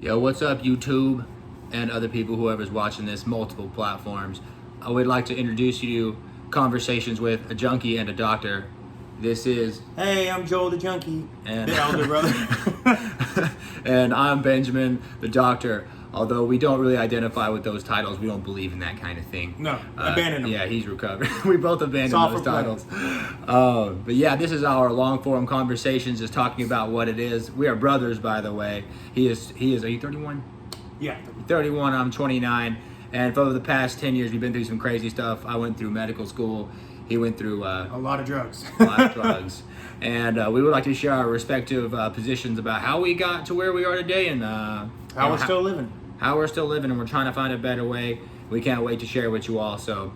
Yo, what's up, YouTube and other people, whoever's watching this, multiple platforms. I would like to introduce you to Conversations with a Junkie and a Doctor. This is... Hey, I'm Joel the Junkie, and the elder brother. and I'm Benjamin the Doctor. Although we don't really identify with those titles, we don't believe in that kind of thing. No, abandon them. Yeah, he's recovered. We both abandoned those titles. Play. But yeah, this is our long form conversations, just talking about what it is. We are brothers, by the way. He is. Are you 31? Yeah. 31. I'm 29. And for the past 10 years, we've been through some crazy stuff. I went through medical school. He went through a lot of drugs. And we would like to share our respective positions about how we got to where we are today and How we're still living. How we're still living, and we're trying to find a better way. We can't wait to share with you all. So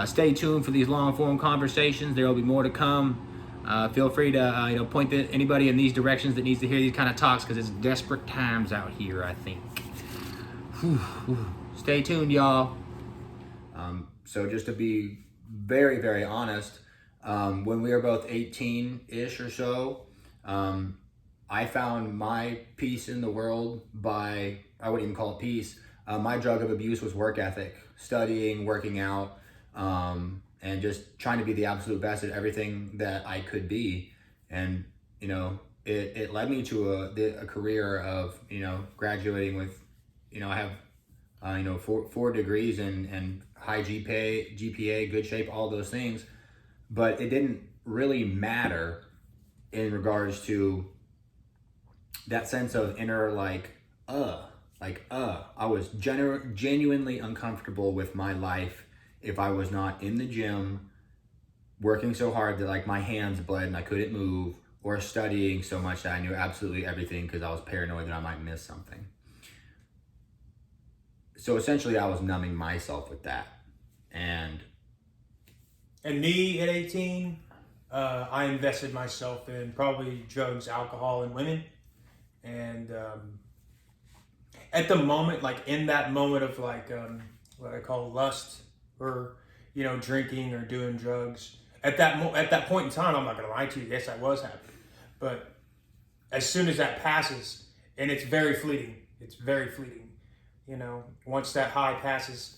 stay tuned for these long form conversations. There will be more to come. Feel free to point anybody in these directions that needs to hear these kind of talks, because it's desperate times out here, I think. Stay tuned, y'all. So just to be very, very honest, when we were both 18-ish or so, I found my peace in the world by, I wouldn't even call it peace. My drug of abuse was work ethic, studying, working out, and just trying to be the absolute best at everything that I could be. And, it led me to a career of, graduating with, I have, four degrees and high GPA, good shape, all those things. But it didn't really matter in regards to that sense of inner, I was genuinely uncomfortable with my life if I was not in the gym, working so hard that my hands bled and I couldn't move, or studying so much that I knew absolutely everything because I was paranoid that I might miss something. So essentially I was numbing myself with that. And me at 18, I invested myself in probably drugs, alcohol, and women. And at the moment, in that moment of what I call lust, or drinking or doing drugs, at that point in time, I'm not gonna lie to you, yes, I was happy. But as soon as that passes, and it's very fleeting. Once that high passes,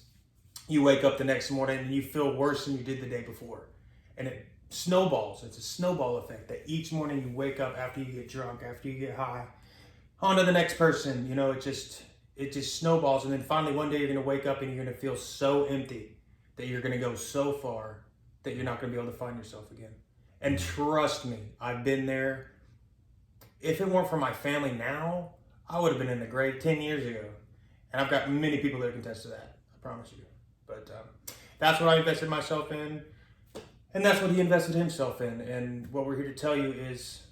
you wake up the next morning and you feel worse than you did the day before, and it snowballs. It's a snowball effect that each morning you wake up after you get drunk, after you get high, on to the next person. It just snowballs, and then finally one day you're gonna wake up and you're gonna feel so empty that you're gonna go so far that you're not gonna be able to find yourself again. And trust me, I've been there. If it weren't for my family now, I would have been in the grave 10 years ago. And I've got many people that can attest to that, I promise you. But that's what I invested myself in, and that's what he invested himself in. And what we're here to tell you is,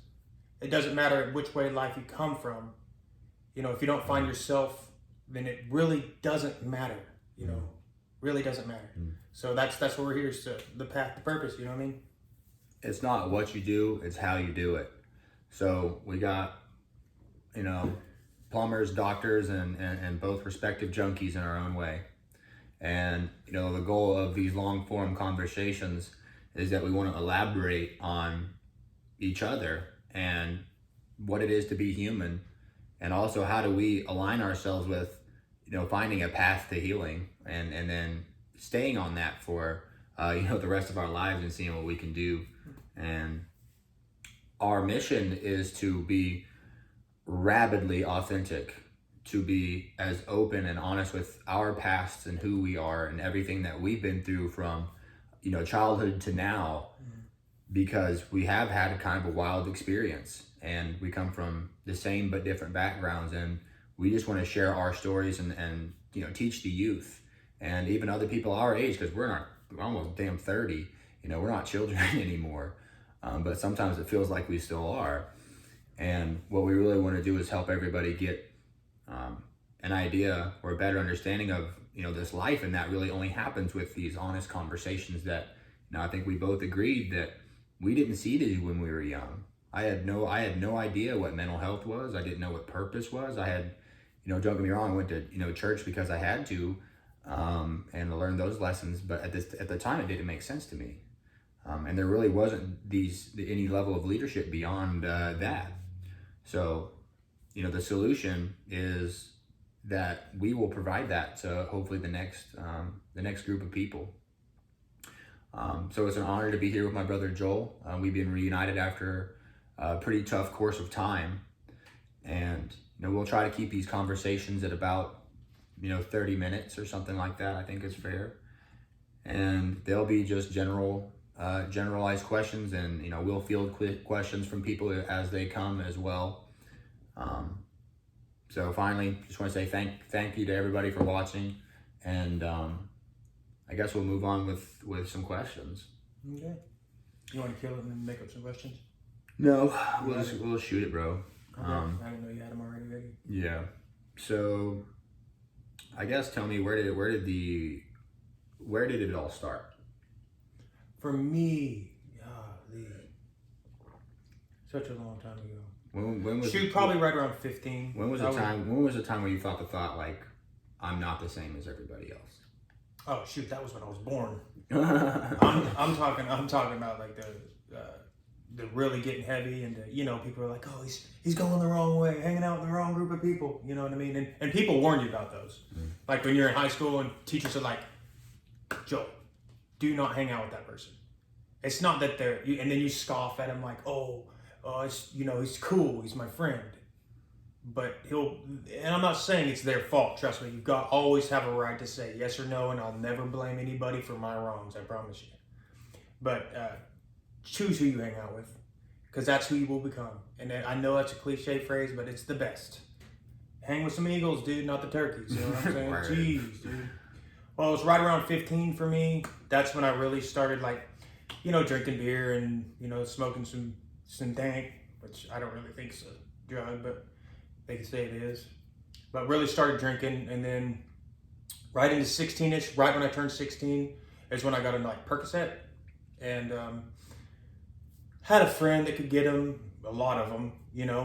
it doesn't matter which way in life you come from. If you don't find yourself, then it really doesn't matter. Really doesn't matter. So that's what we're here, is the path to purpose. You know what I mean? it's not what you do, it's how you do it. So we got, plumbers, doctors, and both respective junkies in our own way. And, the goal of these long form conversations is that we want to elaborate on each other and what it is to be human. And also, how do we align ourselves with, finding a path to healing and then staying on that for, the rest of our lives and seeing what we can do. And our mission is to be rabidly authentic, to be as open and honest with our pasts and who we are and everything that we've been through from, childhood to now, because we have had kind of a wild experience and we come from the same but different backgrounds, and we just want to share our stories and teach the youth and even other people our age, because we're almost damn 30, we're not children anymore, but sometimes it feels like we still are. And what we really want to do is help everybody get an idea or a better understanding of this life, and that really only happens with these honest conversations that I think we both agreed that we didn't see to when we were young. I had no idea what mental health was. I didn't know what purpose was. I had, don't get me wrong, I went to church because I had to, and learn those lessons. But at the time, it didn't make sense to me, and there really wasn't any level of leadership beyond that. So the solution is that we will provide that to hopefully the next group of people. So it's an honor to be here with my brother Joel. We've been reunited after a pretty tough course of time, and we'll try to keep these conversations at about 30 minutes or something like that. I think is fair, and they'll be just generalized questions, and we'll field questions from people as they come as well. So finally, just want to say thank you to everybody for watching, and I guess we'll move on with some questions. Okay. You want to kill it and then make up some questions? No, we'll shoot it, bro. Okay. I didn't know you had them already ready. Yeah. So, I guess tell me where did it all start? For me, such a long time ago. When was probably right around 15. When was the time when you thought the thought like, I'm not the same as everybody else? Oh shoot, that was when I was born. I'm talking about like the really getting heavy, and people are like, oh, he's going the wrong way, hanging out with the wrong group of people. You know what I mean? And people warn you about those. Mm. Like when you're in high school and teachers are like, Joe, do not hang out with that person. It's not that and then you scoff at him like, it's, he's cool, he's my friend. But and I'm not saying it's their fault, trust me, you've always have a right to say yes or no, and I'll never blame anybody for my wrongs, I promise you. But choose who you hang out with, because that's who you will become. And I know that's a cliche phrase, but it's the best. Hang with some eagles, dude, not the turkeys, you know what I'm saying? Right. Jeez, dude. Well, it was right around 15 for me. That's when I really started drinking beer and, smoking some dank, which I don't really think is a drug, but they can say it is. But really started drinking, and then right into 16-ish, right when I turned 16, is when I got into Percocet, and had a friend that could get them, a lot of them,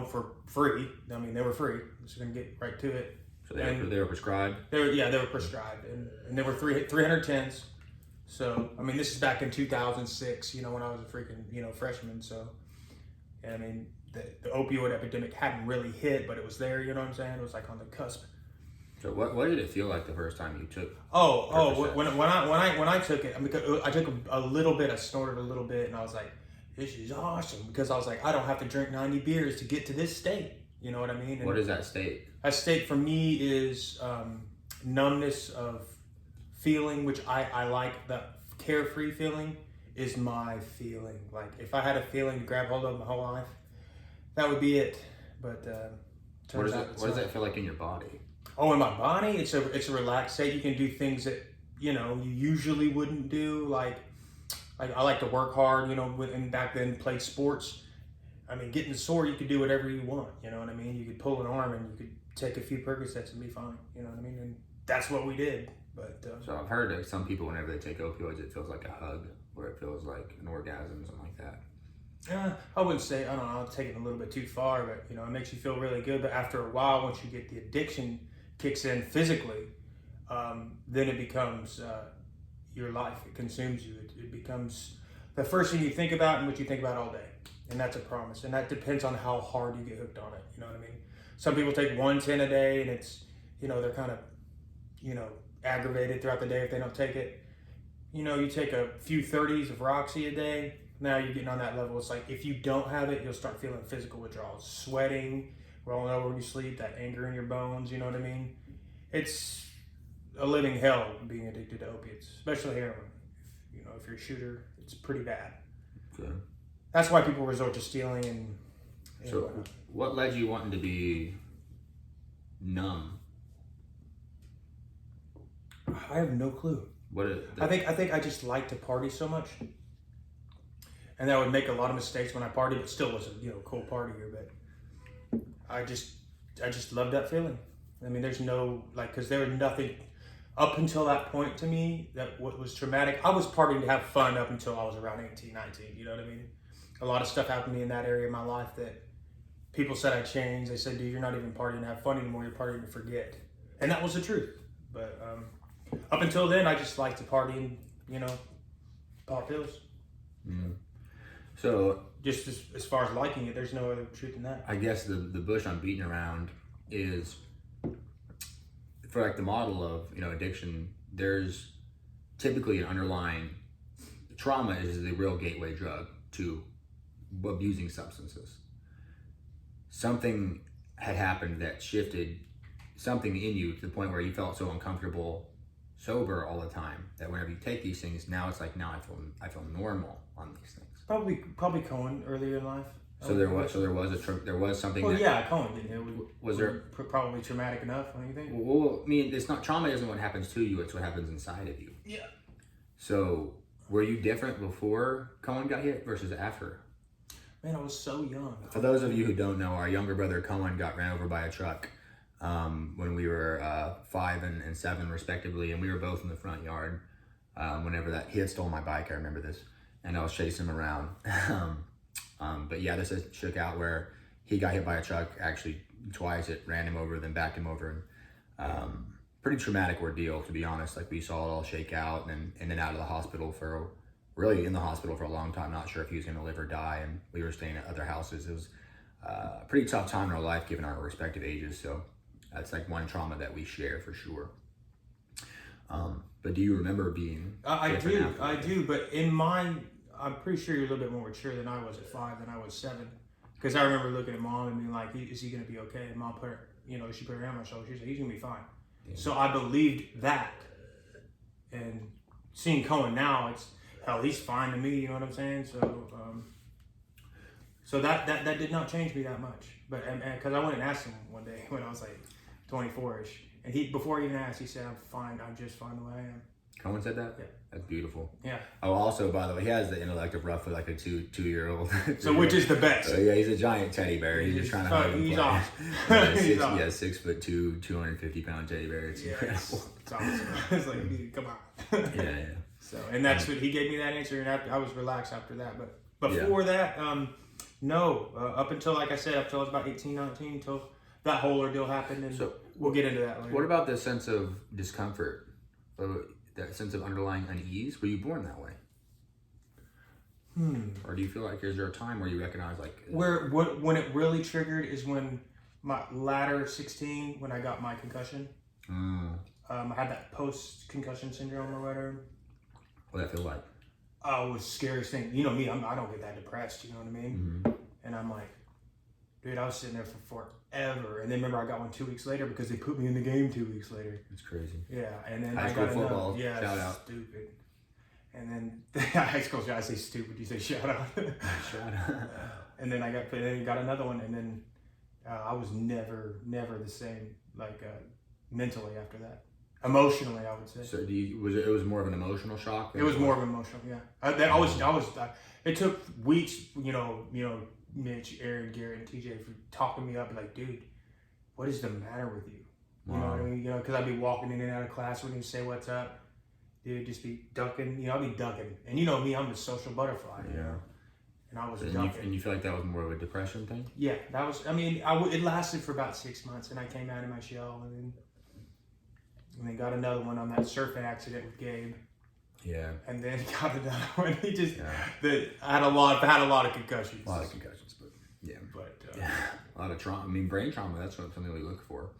for free. I mean, they were free. I'm just gonna get right to it. So they were prescribed? They were prescribed, and they were 310s. So, I mean, this is back in 2006, when I was a freaking, freshman. So, I mean, the opioid epidemic hadn't really hit, but it was there, you know what I'm saying? It was like on the cusp. So what did it feel like the first time you took? When I took it, I took a little bit, I snorted a little bit, and I was like, this is awesome, because I was like, I don't have to drink 90 beers to get to this state. You know what I mean? And what is that state? That state for me is numbness of feeling, which I like. That carefree feeling is my feeling. Like if I had a feeling to grab hold of my whole life, that would be it. But what does that feel like in your body? Oh, in my body, it's a relaxed state. You can do things that you usually wouldn't do. Like I like to work hard. And back then played sports. I mean, getting sore, you could do whatever you want. You know what I mean? You could pull an arm and you could take a few Percocets and be fine. You know what I mean? And that's what we did. But so I've heard that some people, whenever they take opioids, it feels like a hug, or it feels like an orgasm, something like that. I wouldn't say, I don't know, I'll take it a little bit too far, but it makes you feel really good. But after a while, once you get the addiction kicks in physically, then it becomes your life. It consumes you. It becomes the first thing you think about and what you think about all day. And that's a promise. And that depends on how hard you get hooked on it. You know what I mean? Some people take 110 a day, and it's, they're kind of, aggravated throughout the day if they don't take it. You take a few 30s of Roxy a day, now you're getting on that level. It's like if you don't have it, you'll start feeling physical withdrawals, sweating, rolling over when you sleep, that anger in your bones, you know what I mean? It's a living hell being addicted to opiates, especially heroin. If you're a shooter, it's pretty bad. Okay. That's why people resort to stealing and so whatnot. What led you wanting to be numb? I have no clue. I think I just like to party so much, and I would make a lot of mistakes when I partied, but still was a cool partier. But I just love that feeling. I mean, there's no because there was nothing up until that point to me that what was traumatic. I was partying to have fun up until I was around 18, 19. You know what I mean? A lot of stuff happened to me in that area of my life that people said I changed. They said, dude, you're not even partying to have fun anymore. You're partying to forget. And that was the truth. But up until then, I just liked to party and, pop pills. Mm. So Just as far as liking it, there's no other truth in that. I guess the bush I'm beating around is for like the model of addiction. There's typically an underlying trauma is the real gateway drug to abusing substances. Something had happened that shifted something in you to the point where you felt so uncomfortable sober all the time that whenever you take these things, now it's like, now I feel normal on these things. Probably Cohen earlier in life. So there was something. Well, that, yeah, Cohen didn't it? Was there probably traumatic enough? Don't you think? Well, I mean, it's not trauma. Isn't what happens to you. It's what happens inside of you. Yeah. So were you different before Cohen got hit versus after? Man, I was so young. For those of you who don't know, our younger brother Cohen got ran over by a truck when we were 5 and 7 respectively, and we were both in the front yard. Whenever he had stolen my bike, I remember this, and I was chasing him around. But yeah, this is shook out where he got hit by a truck actually twice. It ran him over, then backed him over. Pretty traumatic ordeal, to be honest. Like, we saw it all shake out, and in and out of the hospital really in the hospital for a long time, not sure if he was going to live or die, and we were staying at other houses. It was a pretty tough time in our life given our respective ages, so that's like one trauma that we share for sure. But do you remember being I do, but I'm pretty sure you're a little bit more mature than I was at 5 than I was 7, because I remember looking at Mom and being like, is he going to be okay? And Mom she put her hand on my shoulder, she said, he's going to be fine. Yeah. So I believed that, and seeing Cohen now, it's, hell, he's fine to me, you know what I'm saying? So that did not change me that much. But because I went and asked him one day when I was like 24-ish, and before he even asked, he said, I'm just fine the way I am. Cohen said that? Yeah. That's beautiful. Yeah. Oh, also, by the way, he has the intellect of roughly like a two-year-old. So which is the best? Yeah, he's a giant teddy bear. He's just trying to hug him. He's awesome. He's awesome. Yeah, 6'2", 250-pound teddy bear. It's incredible. It's awesome. It's like, dude, come on. Yeah. So, and that's what he gave me that answer, and I was relaxed after that. But before that, no. Up until, like I said, up until I was about 18, 19, until that whole ordeal happened, and so we'll get into that later. What about the sense of discomfort? That sense of underlying unease? Were you born that way? Or do you feel like, is there a time where you recognize like... When it really triggered is when my latter 16, when I got my concussion. I had that post-concussion syndrome or whatever. What did that feel like? Oh, it was the scariest thing. You know me, I don't get that depressed, you know what I mean? Mm-hmm. And I'm like, dude, I was sitting there for forever. And then remember, I got one 2 weeks later because they put me in the game 2 weeks later. It's crazy. Yeah, and then high I school got football. another. Yeah, shout out. Stupid. And then high school, I say stupid. You say shout out. Shout out. And then I got another one, and then I was never the same, like mentally after that. Emotionally, I would say. So it was more of an emotional shock? It was more of an emotional, yeah. It took weeks, Mitch, Aaron, Garrett, and TJ for talking me up, like, dude, what is the matter with you? You know what I mean? Because I'd be walking in and out of class, wouldn't even say what's up. Dude, just be ducking. I'd be ducking. And you know me, I'm the social butterfly. Yeah. And I was ducking. And you feel like that was more of a depression thing? Yeah, that was, it lasted for about 6 months, and I came out of my shell, and then got another one on that surfing accident with Gabe. Yeah. And then got another one. I had a lot of concussions. A lot of concussions, but yeah. A lot of trauma. Brain trauma, that's something we look for.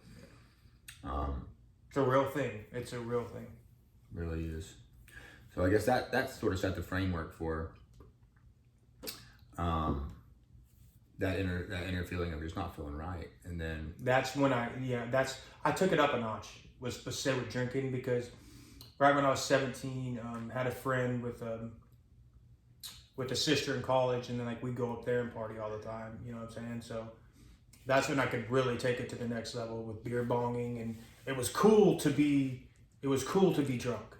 It's a real thing. It's a real thing. Really is. So I guess that sort of set the framework for that inner feeling of just not feeling right. And then that's when I took it up a notch. Was said with drinking, because right when I was 17, had a friend with a sister in college, and then like we go up there and party all the time, you know what I'm saying? So that's when I could really take it to the next level with beer bonging, and it was cool to be drunk,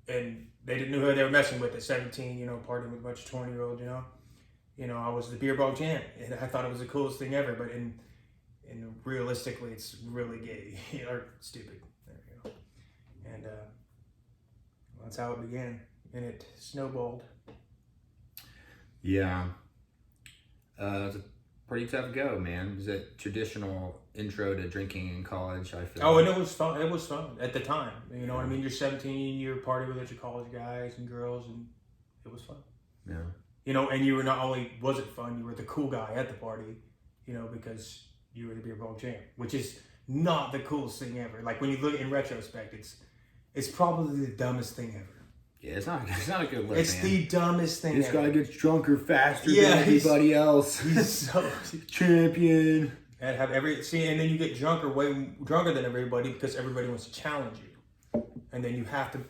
and they didn't know who they were messing with at 17, partying with a bunch of 20-year-olds, I was the beer bong champ, and I thought it was the coolest thing ever, but and realistically, it's really gay or stupid. There you go. And that's how it began, and it snowballed. Yeah. It's a pretty tough go, man. Is it traditional intro to drinking in college? I feel. Oh, and it was fun. It was fun at the time. You know what I mean? You're 17, you're partying with a bunch of college guys and girls, and it was fun. Yeah. you know, and you were not only was it fun, you were the cool guy at the party, you know, because you were the beer pong champ, which is not the coolest thing ever. Like when you look in retrospect, it's probably the dumbest thing ever. Yeah, it's not a good look, It's man. the dumbest thing This ever. guy gets drunker faster Yeah, than everybody else. He's so Champion. and have and then you get drunker, way drunker than everybody because everybody wants to challenge you, and then you have to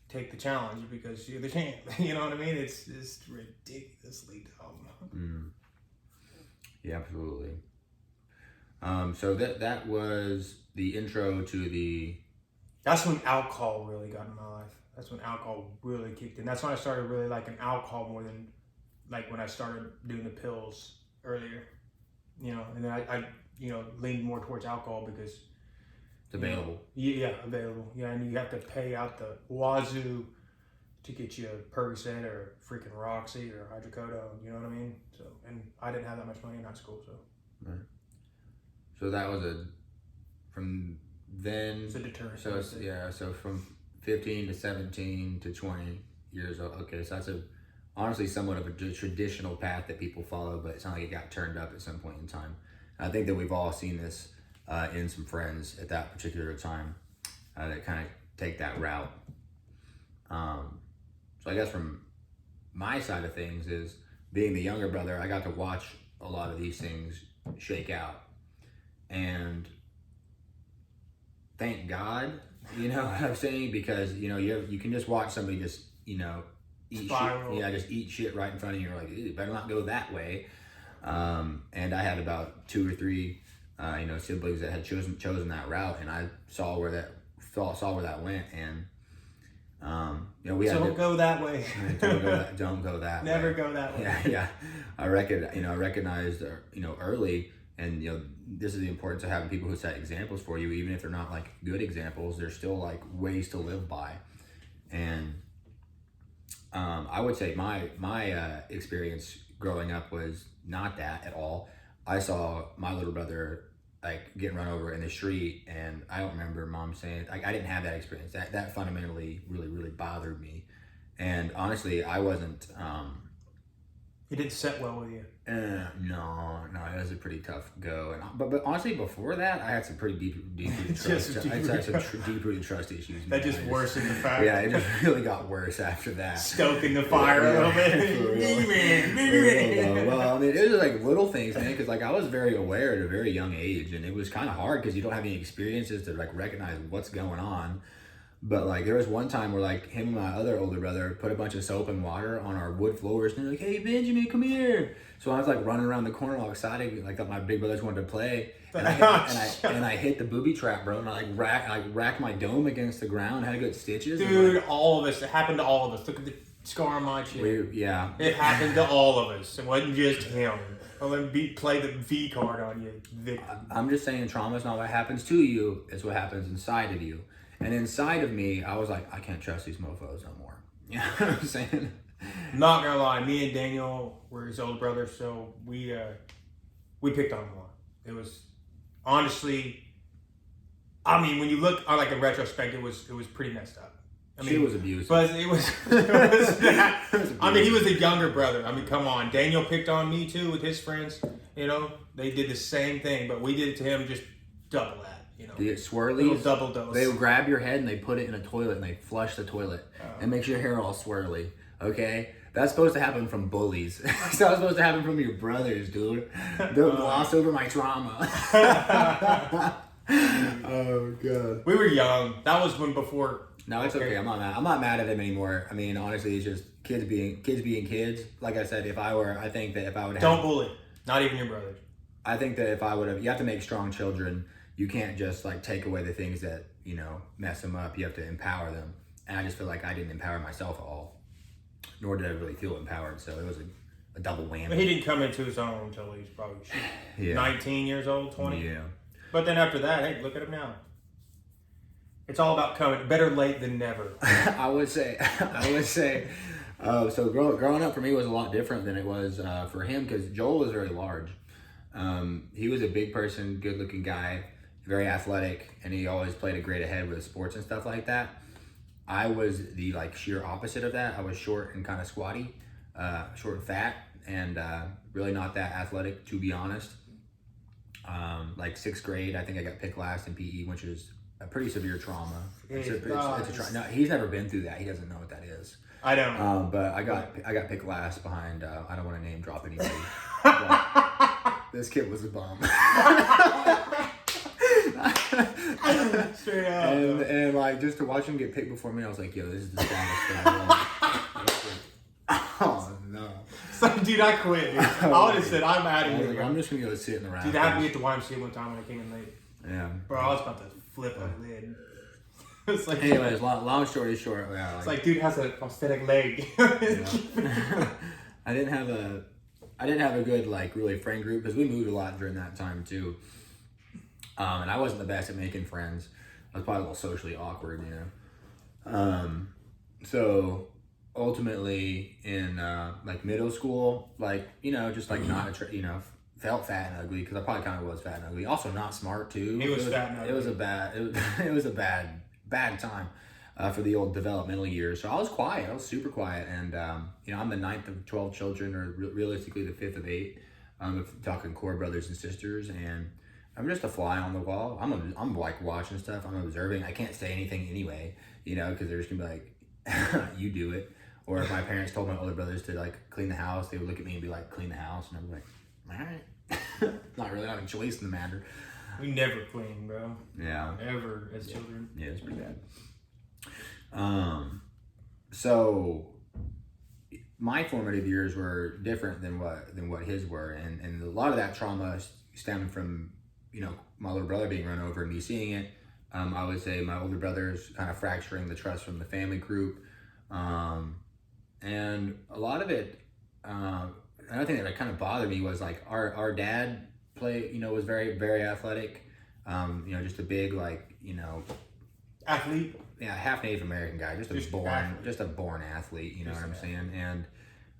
take the challenge because you're the champ. You know what I mean? It's ridiculously dumb. Yeah, absolutely. So that was the intro to the. That's when alcohol really got in my life. That's when alcohol really kicked in. That's when I started really liking alcohol more than like when I started doing the pills earlier. You know, and then I leaned more towards alcohol because It's available. Yeah, available. Yeah, and you have to pay out the wazoo to get you a Percocet or freaking Roxy or hydrocodone. You know what I mean? So, and I didn't have that much money in high school, so. Right. So that was from then. It's a deterrent. So it's, yeah, so from 15 to 17 to 20 years old. Okay, so that's honestly somewhat of a traditional path that people follow, but it's not like it got turned up at some point in time. I think that we've all seen this in some friends at that particular time that kind of take that route. So I guess from my side of things is being the younger brother, I got to watch a lot of these things shake out. And thank God, you know what I'm saying? Because, you know, you can just watch somebody just, you know, eat Spiral. shit. Yeah, just eat shit right in front of you. You're like, it better not go that way. And I had about 2 or 3, siblings that had chosen that route, and I saw where that went. And, we had Don't go that way. don't go that way. Never go that way. Yeah. I recognized, early, and, this is the importance of having people who set examples for you, even if they're not like good examples, they're still like ways to live by. And, I would say my experience growing up was not that at all. I saw my little brother like getting run over in the street, and I don't remember mom saying, like, I didn't have that experience. That fundamentally really, really bothered me. And honestly, I wasn't, It didn't set well with you. no, it was a pretty tough go. And but honestly, before that, I had some pretty deep-rooted trust. I had some deep-rooted trust issues. That just worsened the fact. Yeah, it just really got worse after that. Stoking the fire a little bit. Well, I mean, it was like little things, man, because like I was very aware at a very young age, and it was kind of hard because you don't have any experiences to like recognize what's going on. But like there was one time where like him and my other older brother put a bunch of soap and water on our wood floors, and they're like, "Hey Benjamin, come here!" So I was like running around the corner all excited, like my big brothers wanted to play, and I hit the booby trap, bro, and I racked my dome against the ground, had to get stitches. Dude, like, all of us. It happened to all of us. Look at the scar on my chin. Yeah. It happened to all of us. It wasn't just him. Well, then play the V card on you, victim. I'm just saying, trauma is not what happens to you; it's what happens inside of you. And inside of me, I was like, I can't trust these mofos no more. You know what I'm saying? Not gonna lie, me and Daniel were his older brother, so we picked on him a lot. It was honestly, I mean, when you look like in retrospect, it was pretty messed up. I mean, She was abusive. but it was I mean, he was a younger brother. I mean, come on, Daniel picked on me too with his friends. You know, they did the same thing, but we did it to him just double that. You know, The swirlies, little double dose. they would grab your head and they put it in a toilet and they flush the toilet and makes your hair all swirly. Okay, that's supposed to happen from bullies. It's not supposed to happen from your brothers, dude. Don't gloss over my trauma. Oh god. We were young. That was before. No, it's okay. I'm not mad at him anymore. I mean, honestly, it's just kids being kids. Like I said, I think that if I would have, Don't bully. Not even your brothers. I think that if I would have, you have to make strong children. You can't just like take away the things that, mess them up. You have to empower them. And I just feel like I didn't empower myself at all. Nor did I really feel empowered. So it was a double whammy. But he didn't come into his own until he was probably 19 years old, 20. Yeah. But then after that, hey, look at him now. It's all about coming. Better late than never. I would say, so growing up for me was a lot different than it was for him because Joel was very large. He was a big person, good looking guy, very athletic, and he always played a great ahead with sports and stuff like that. I was the like sheer opposite of that. I was short and kind of squatty. short and fat, and really not that athletic, to be honest. Like 6th grade, I think I got picked last in PE, which is a pretty severe trauma. It's a no, he's never been through that. He doesn't know what that is. I don't. But I got picked last behind. I don't want to name drop anybody. But this kid was a bum. Straight up. And like just to watch him get picked before me, I was like, yo, this is the saddest thing in the world. Oh no. So, dude, I quit. Dude. I would have said, I'm out of here. Like, I'm just gonna go sit in the rafters. Dude, that happened at the YMCA one time when I came in late. Yeah. Bro, I was about to flip a lid. It's like, anyways, long story short, yeah, it's like dude has a prosthetic leg. I didn't have a good like really friend group because we moved a lot during that time too. And I wasn't the best at making friends. I was probably a little socially awkward, you know. So ultimately in like middle school, like, you know, just like not felt fat and ugly because I probably kind of was fat and ugly. Also not smart too. He was fat and ugly. It was a bad time for the old developmental years. So I was quiet. I was super quiet, and you know, I'm the 9th of 12 children, or realistically the 5th of 8. If talking core brothers and sisters, and I'm just a fly on the wall. I'm like watching stuff. I'm observing. I can't say anything anyway, you know, because they're just gonna be like, you do it. Or if my parents told my older brothers to like clean the house, they would look at me and be like, clean the house, and I'd be like, all right. Not really having a choice in the matter. We never clean, bro. Yeah. Ever as children. Yeah, it's pretty bad. So my formative years were different than what his were, and a lot of that trauma stemmed from, you know, my little brother being run over and me seeing it. I would say my older brother's kind of fracturing the trust from the family group, and a lot of it. Another thing that kind of bothered me was like our dad was very, very athletic. You know, just a big, like, you know, athlete. Yeah, half Native American guy, just a born athlete. You know what I'm saying? And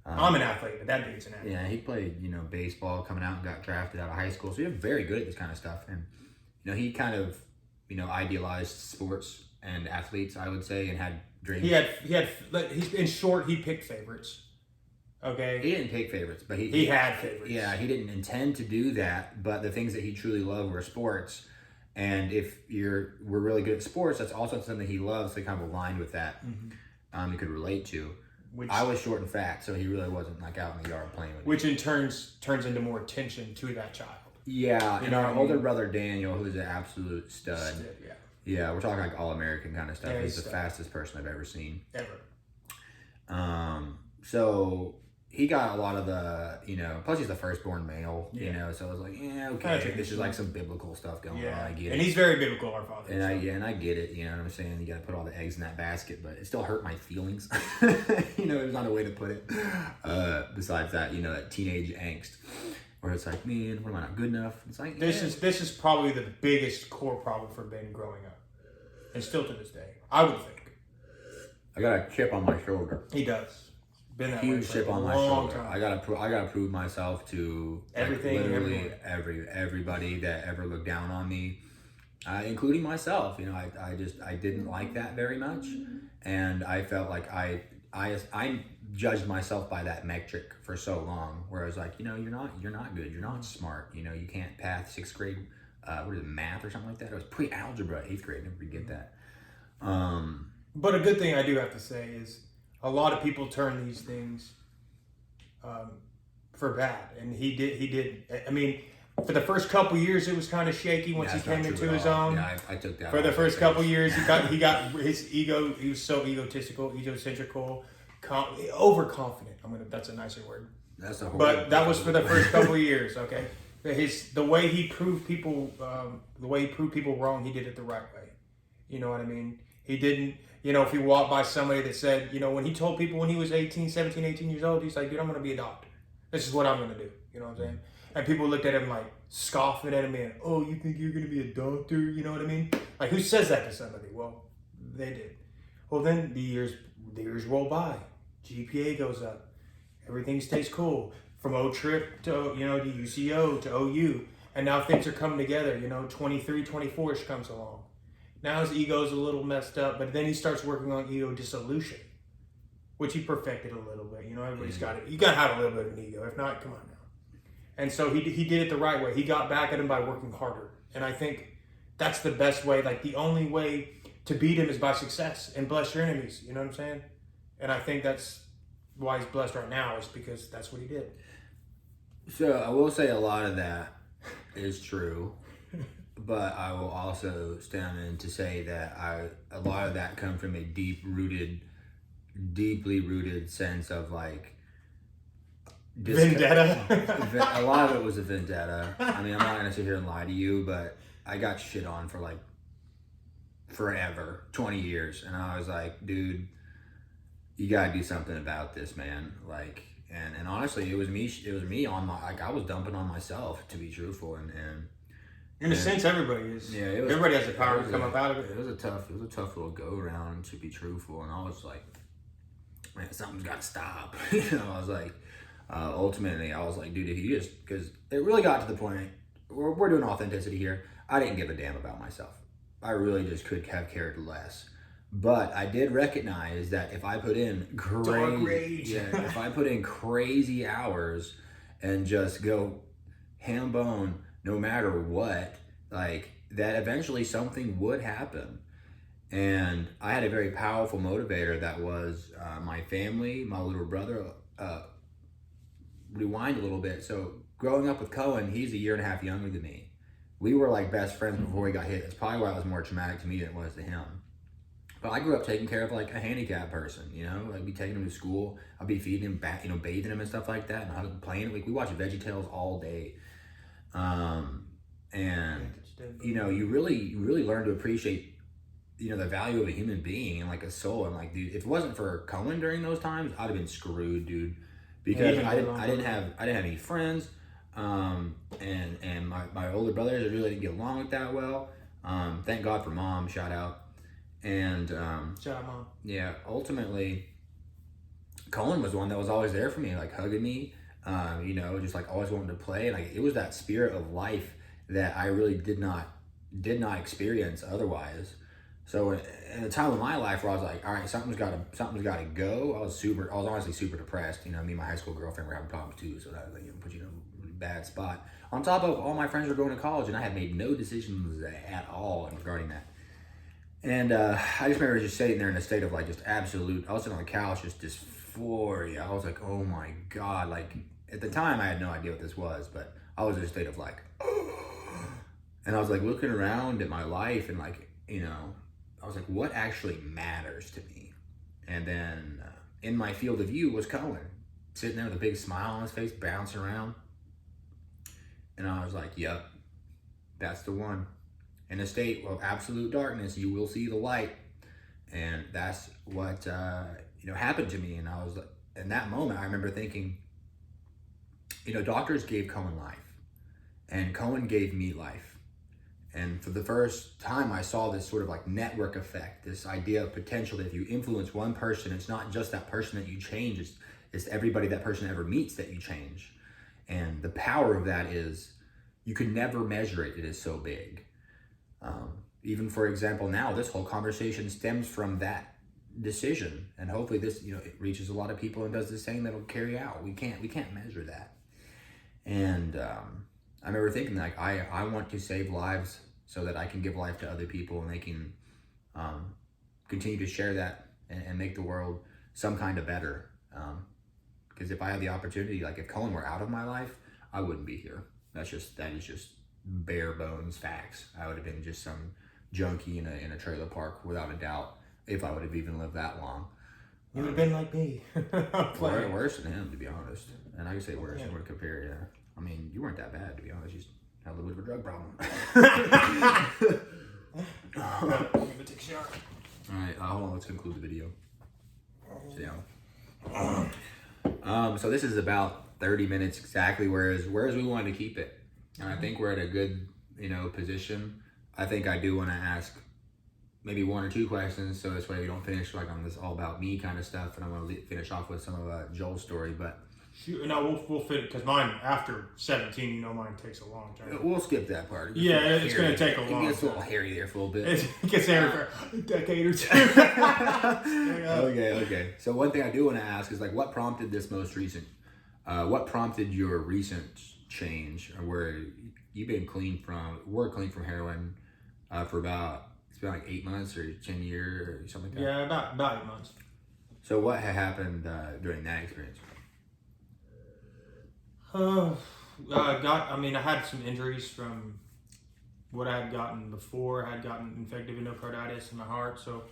I'm an athlete, but that dude's an athlete. Yeah, he played, you know, baseball coming out and got drafted out of high school, so he was very good at this kind of stuff. And you know, he kind of, you know, idealized sports and athletes, I would say, and had dreams. In short, he picked favorites. Okay. He didn't pick favorites, but he had favorites. Yeah, he didn't intend to do that, but the things that he truly loved were sports. And if we're really good at sports, that's also something he loves. So he kind of aligned with that. Mm-hmm. He could relate to. I was short and fat, so he really wasn't like out in the yard playing with me. Which in turns into more attention to that child. Yeah, and our older brother Daniel, who's an absolute stud. Yeah. Yeah, we're talking like all-American kind of stuff. Yeah, he's the fastest person I've ever seen. Ever. So he got a lot of the, you know, plus he's the firstborn male, you know, so I was like, yeah, okay, this is like some biblical stuff going on. I get it. And he's very biblical, our father. And I get it, you know what I'm saying? You got to put all the eggs in that basket, but it still hurt my feelings. You know, there's not a way to put it. Besides that, you know, that teenage angst where it's like, man, what am I not good enough? It's like, this is probably the biggest core problem for Ben growing up, and still to this day, I would think. I got a chip on my shoulder. He does. Been that huge chip on my shoulder. Time. I gotta prove myself to everything, like, literally everybody that ever looked down on me, including myself. You know, I didn't like that very much, and I felt like I judged myself by that metric for so long. Where I was like, you know, you're not good. You're not smart. You know, you can't pass 6th grade. What is it, math or something like that? It was pre-algebra, 8th grade. Never forget that. But a good thing I do have to say is, a lot of people turn these things for bad, and he did. I mean, for the first couple years, it was kind of shaky once he came into his own. Yeah, I took that. For the first couple years, he got his ego. He was so egotistical, egocentrical, overconfident. That's a nicer word. That's a. But that was for the first couple years. Okay, the way he proved people wrong, he did it the right way. You know what I mean? He didn't. You know, if he walked by somebody that said, you know, when he told people when he was 17, 18 years old, he's like, dude, I'm going to be a doctor. This is what I'm going to do. You know what I'm saying? And people looked at him like scoffing at him and, oh, you think you're going to be a doctor? You know what I mean? Like, who says that to somebody? Well, they did. Well, then the years roll by. GPA goes up. Everything stays cool. From O-Trip to, you know, to UCO to OU. And now things are coming together. You know, 23, 24-ish comes along. Now his ego's a little messed up, but then he starts working on ego dissolution, which he perfected a little bit. You know, everybody's got it. You got to have a little bit of an ego. If not, come on now. And so he did it the right way. He got back at him by working harder. And I think that's the best way. Like, the only way to beat him is by success, and bless your enemies. You know what I'm saying? And I think that's why he's blessed right now, is because that's what he did. So I will say a lot of that is true, but I will also stand in to say that a lot of that comes from a deeply rooted sense of like Vendetta. A lot of it was a vendetta. I mean, I'm not gonna sit here and lie to you, but I got shit on for like forever, 20 years, and I was like, dude, you gotta do something about this, man. Like, and honestly, it was me on my, like, I was dumping on myself, to be truthful, and in a sense, everybody is. Yeah, everybody has the power to come up out of it. It was a tough little go around, to be truthful, and I was like, man, something's got to stop. You know, I was like, ultimately, I was like, dude, if you just, because it really got to the point, we're doing authenticity here. I didn't give a damn about myself. I really just could have cared less. But I did recognize that if I put in if I put in crazy hours and just go ham bone no matter what, like, that eventually something would happen. And I had a very powerful motivator that was my family, my little brother. Rewind a little bit. So growing up with Cohen, he's a year and a half younger than me. We were like best friends before he got hit. That's probably why it was more traumatic to me than it was to him. But I grew up taking care of like a handicapped person, you know, like be taking him to school. I'd be feeding him back, you know, bathing him and stuff like that. And I'd be playing. Like, we watch VeggieTales all day. And you know, you really learn to appreciate, you know, the value of a human being and like a soul. And like, dude, if it wasn't for Cohen during those times, I'd have been screwed, dude, because I didn't have any friends. And my older brothers really didn't get along with that well. Thank God for mom, shout out. And shout out, mom. Yeah, ultimately, Cohen was the one that was always there for me, like hugging me, you know, just like always wanting to play. Like, it was that spirit of life that I really did not experience otherwise. So in a time of my life where I was like, all right, something's got to go. I was honestly super depressed. You know, me and my high school girlfriend were having problems too, so that, like, you know, put you in a really bad spot. On top of all my friends were going to college, and I had made no decisions at all regarding that. And I just remember just sitting there in a state of like just absolute, I was sitting on the couch, just dysphoria. I was like, oh my God. Like, at the time I had no idea what this was, but I was in a state of like, and I was like looking around at my life and like, you know, I was like, what actually matters to me? And then in my field of view was Cohen, sitting there with a big smile on his face, bouncing around. And I was like, yep, that's the one. In a state of absolute darkness, you will see the light. And that's what, you know, happened to me. And I was, in that moment, I remember thinking, you know, doctors gave Cohen life, and Cohen gave me life. And for the first time, I saw this sort of like network effect, this idea of potential that if you influence one person, it's not just that person that you change, it's everybody that person ever meets that you change. And the power of that is, you could never measure it. It is so big. Even for example, now this whole conversation stems from that decision, and hopefully this, you know, it reaches a lot of people and does the same that'll carry out. We can't measure that. And I remember thinking, like, I want to save lives so that I can give life to other people, and they can continue to share that and make the world some kind of better. Because if I had the opportunity, like if Cohen were out of my life, I wouldn't be here. That is just bare bones facts. I would have been just some junkie in a trailer park, without a doubt, if I would have even lived that long. You would have been like me. Worse than him, to be honest. And I can say worse, I would compare, yeah. I mean, you weren't that bad, to be honest. You just had a little bit of a drug problem. Take a shot. Alright, hold on, let's conclude the video. Sit down. So this is about 30 minutes exactly, whereas we wanted to keep it. And I think we're at a good, you know, position. I think I do want to ask maybe one or two questions, so this way we don't finish like on this all about me kind of stuff. And I want to finish off with some of Joel's story. But Shoot, no, we'll fit it because mine after 17, mine takes a long time. We'll skip that part. Yeah, it's going to take a long time. It gets a little hairy there for a little bit. It gets hairy for a decade or two. Okay. So one thing I do want to ask is like, what prompted this most recent? What prompted your recent change, where you've been clean from heroin for it's been like 8 months or 10 years or something like that? Yeah, about 8 months. So what had happened during that experience? I had some injuries from what I had gotten before. I had gotten infected with endocarditis in my heart, so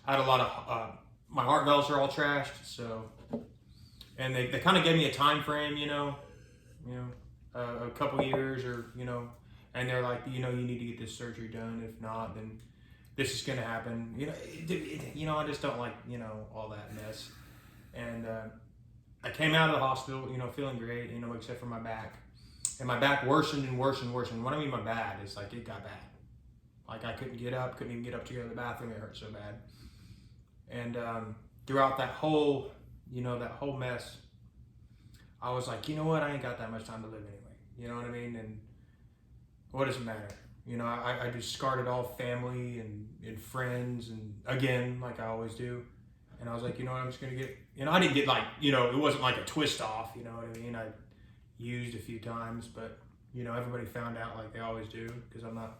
I had a lot of my heart valves are all trashed. So, and they kind of gave me a time frame, a couple years, or and they're like, you need to get this surgery done. If not, then this is gonna happen. I just don't like all that mess. And I came out of the hospital, feeling great, except for my back. And my back worsened and worsened and worsened. What I mean by bad is like it got bad. Like I couldn't get up, couldn't even get up to go to the bathroom. It hurt so bad. And throughout that whole mess, I was like, you know what? I ain't got that much time to live anyway. You know what I mean? And what does it matter? I discarded all family and friends, and again, like I always do. And I was like, I'm just going to get, I didn't get like, it wasn't like a twist off, you know what I mean? I used a few times, but, everybody found out like they always do, because I'm not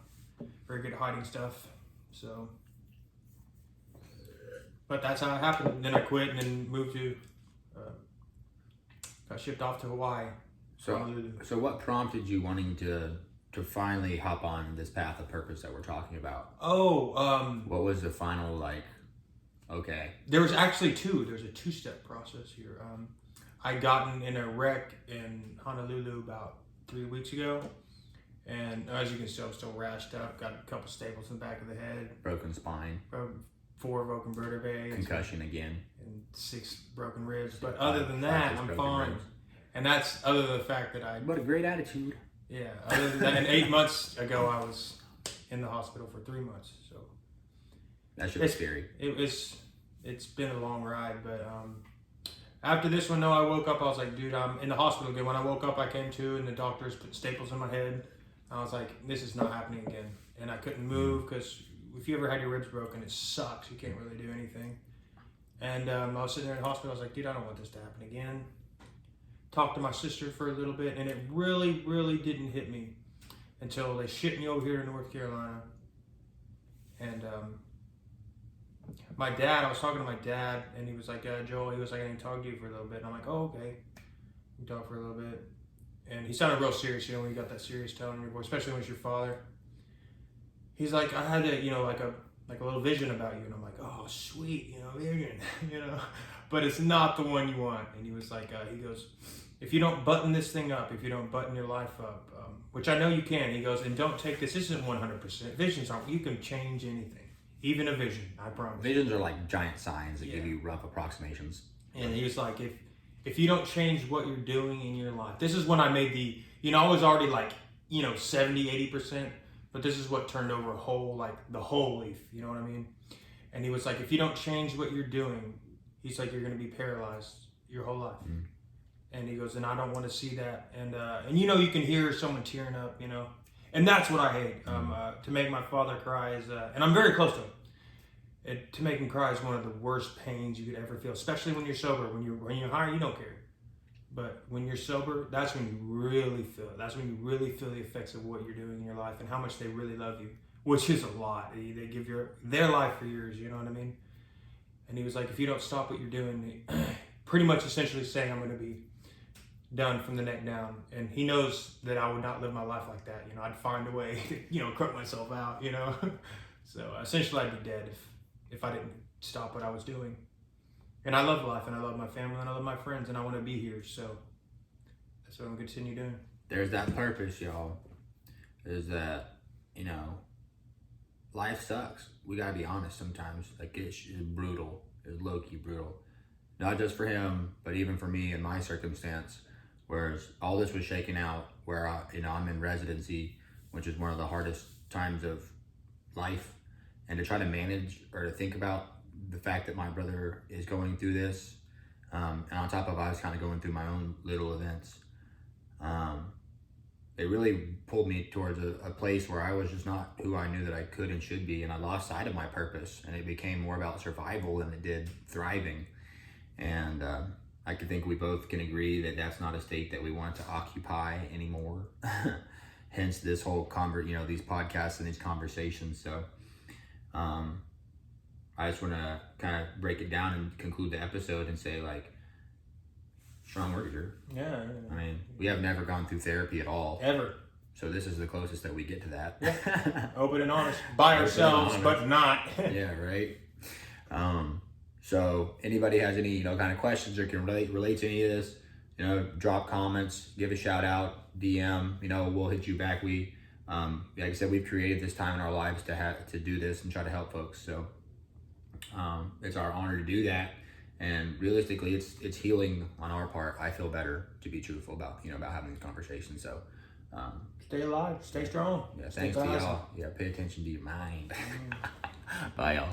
very good at hiding stuff. So, but that's how it happened. Then I quit and then moved to, got shipped off to Hawaii. So what prompted you wanting to finally hop on this path of purpose that we're talking about? What was the final, okay? There was actually there's a two-step process here. I gotten in a wreck in Honolulu about 3 weeks ago, and as you can see, I'm still rashed up, got a couple staples in the back of the head. Broken spine. 4 broken vertebrae. Concussion again. And 6 broken ribs. But other than that, I'm fine. Ribs. And that's other than the fact that What a great attitude. Yeah, other than that, and 8 months ago, I was in the hospital for 3 months, so. That should be scary. It's been a long ride, but after this one, I woke up, I was like, dude, I'm in the hospital again. When I woke up, I came to, and the doctors put staples in my head. I was like, this is not happening again. And I couldn't move, because if you ever had your ribs broken, it sucks. You can't really do anything. And I was sitting there in the hospital, I was like, dude, I don't want this to happen again. Talked to my sister for a little bit, and it really, really didn't hit me until they shipped me over here to North Carolina. And I was talking to my dad, and he was like, Joel, he was like, I need to talk to you for a little bit. And I'm like, oh, okay. We talked for a little bit. And he sounded real serious, when you got that serious tone in your voice, especially when it's your father. He's like, I had a, like a little vision about you. And I'm like, oh, sweet, vision, but it's not the one you want. And he was like, he goes, if you don't button this thing up, if you don't button your life up, which I know you can, he goes, and don't take this isn't 100%. Visions aren't, you can change anything, even a vision, I promise. Visions are like giant signs that give you rough approximations. And he was like, if you don't change what you're doing in your life, this is when I made I was already like, 70, 80%, but this is what turned over the whole leaf, you know what I mean? And he was like, if you don't change what you're doing, he's like, you're going to be paralyzed your whole life. Mm. And he goes, and I don't want to see that. And you can hear someone tearing up, and that's what I hate. To make my father cry is, and I'm very close to him. To make him cry is one of the worst pains you could ever feel, especially when you're sober. When you're high, you don't care. But when you're sober, that's when you really feel it. That's when you really feel the effects of what you're doing in your life and how much they really love you, which is a lot. They give their life for yours, you know what I mean? And he was like, if you don't stop what you're doing, pretty much essentially saying I'm going to be done from the neck down. And he knows that I would not live my life like that. I'd find a way to, cut myself out, So essentially I'd be dead if I didn't stop what I was doing. And I love life, and I love my family, and I love my friends, and I want to be here. So that's what I'm going to continue doing. There's that purpose, y'all. Is that, life sucks. We got to be honest sometimes. Like, it's brutal. It's low-key brutal. Not just for him, but even for me in my circumstance, whereas all this was shaking out, where, I'm in residency, which is one of the hardest times of life. And to try to manage or to think about the fact that my brother is going through this, And on top of I was kind of going through my own little events. It really pulled me towards a place where I was just not who I knew that I could and should be, and I lost sight of my purpose, and it became more about survival than it did thriving. And I could think we both can agree that that's not a state that we want to occupy anymore. Hence this whole these podcasts and these conversations. So I just want to kind of break it down and conclude the episode and say, like, strong words, Drew. Yeah. I mean, we have never gone through therapy at all. Ever. So this is the closest that we get to that. Yeah. Open and honest. By ourselves, but not. Yeah, right. So anybody has any, kind of questions or can relate to any of this, drop comments, give a shout out, DM, we'll hit you back. We, like I said, we've created this time in our lives to do this and try to help folks. So, it's our honor to do that. And realistically, it's healing on our part. I feel better, to be truthful, about having these conversations. So, stay alive, stay strong. Yeah, thanks to y'all. Yeah, pay attention to your mind. Bye, y'all.